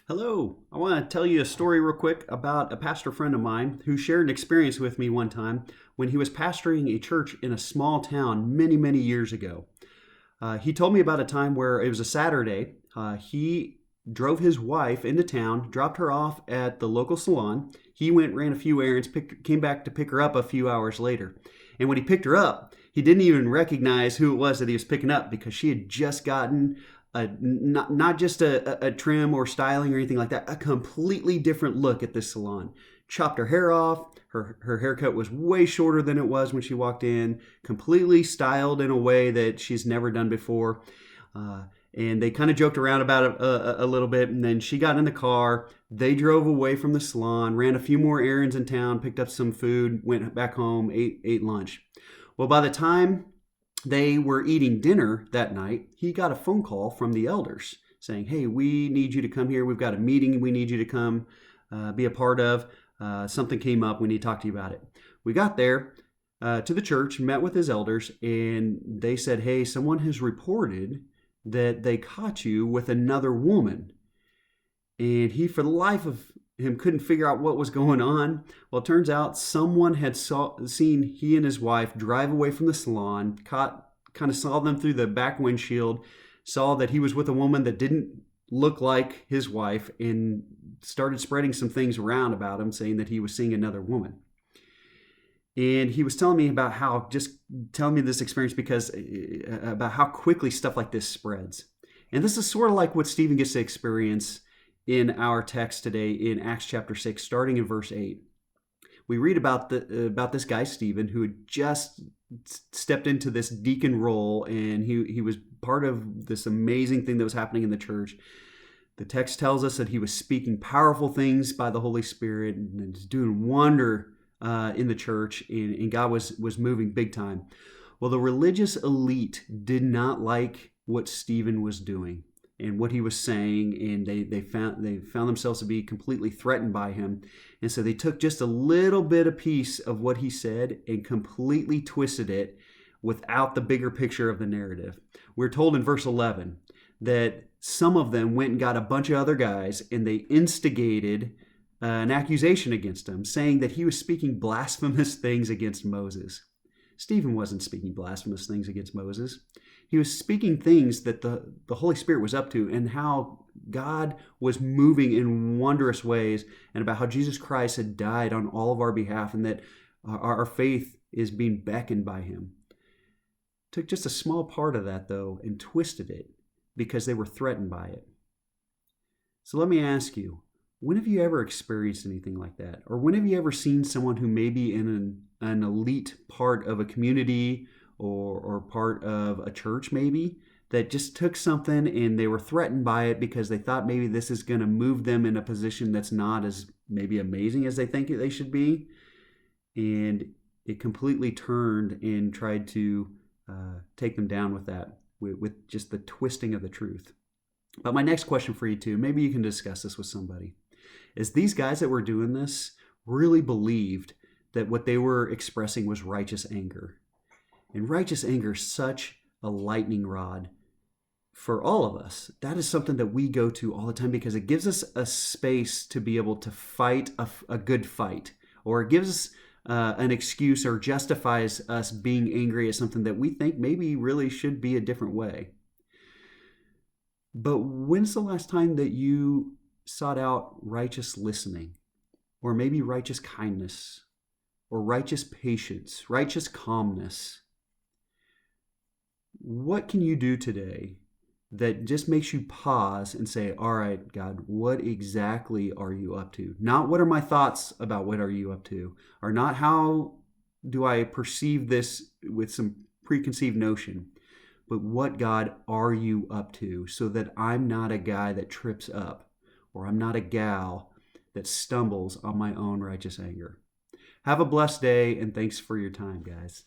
Hello. I want to tell you a story real quick about a pastor friend of mine who shared an experience with me one time when he was pastoring a church in a small town many, many years ago. He told me about a time where it was a Saturday. He drove his wife into town, dropped her off at the local salon. He went, ran a few errands, came back to pick her up a few hours later. And when he picked her up, he didn't even recognize who it was that he was picking up because she had just gotten not just a trim or styling or anything like that, a completely different look at this salon. Chopped her hair off. Her haircut was way shorter than it was when she walked in, completely styled in a way that she's never done before. And they kind of joked around about it a little bit. And then she got in the car. They drove away from the salon, ran a few more errands in town, picked up some food, went back home, ate lunch. Well, by the time they were eating dinner that night, he got a phone call from the elders saying, "Hey, we need you to come here. We've got a meeting we need you to come be a part of. Something came up. We need to talk to you about it." We got there to the church, met with his elders, and they said, "Hey, someone has reported that they caught you with another woman." And he, for the life of him, couldn't figure out what was going on. Well, it turns out someone had seen he and his wife drive away from the salon, kind of saw them through the back windshield, saw that he was with a woman that didn't look like his wife, and started spreading some things around about him, saying that he was seeing another woman. And he was telling me about how, just telling me this experience because about how quickly stuff like this spreads. And this is sort of like what Stephen gets to experience in our text today in Acts chapter 6, starting in verse 8. We read about this guy, Stephen, who had just stepped into this deacon role, and he was part of this amazing thing that was happening in the church. The text tells us that he was speaking powerful things by the Holy Spirit and doing wonder in the church, and God was moving big time. Well, the religious elite did not like what Stephen was doing and what he was saying, and they found themselves to be completely threatened by him. And so they took just a little bit of piece of what he said and completely twisted it without the bigger picture of the narrative. We're told in verse 11 that some of them went and got a bunch of other guys, and they instigated an accusation against him, saying that he was speaking blasphemous things against Moses. Stephen wasn't speaking blasphemous things against Moses. He was speaking things that the Holy Spirit was up to, and how God was moving in wondrous ways, and about how Jesus Christ had died on all of our behalf, and that our faith is being beckoned by him. Took just a small part of that, though, and twisted it because they were threatened by it. So let me ask you, when have you ever experienced anything like that? Or when have you ever seen someone who may be in an elite part of a community or part of a church maybe, that just took something and they were threatened by it because they thought maybe this is going to move them in a position that's not as maybe amazing as they think they should be, and it completely turned and tried to take them down with that, with just the twisting of the truth. But my next question for you too, maybe you can discuss this with somebody, is these guys that were doing this really believed that what they were expressing was righteous anger. And righteous anger is such a lightning rod for all of us. That is something that we go to all the time because it gives us a space to be able to fight a good fight, or it gives us an excuse or justifies us being angry at something that we think maybe really should be a different way. But when's the last time that you sought out righteous listening, or maybe righteous kindness, or righteous patience, righteous calmness? What can you do today that just makes you pause and say, all right, God, what exactly are you up to? Not what are my thoughts about what are you up to, or not how do I perceive this with some preconceived notion, but what, God, are you up to, so that I'm not a guy that trips up, or I'm not a gal that stumbles on my own righteous anger. Have a blessed day, and thanks for your time, guys.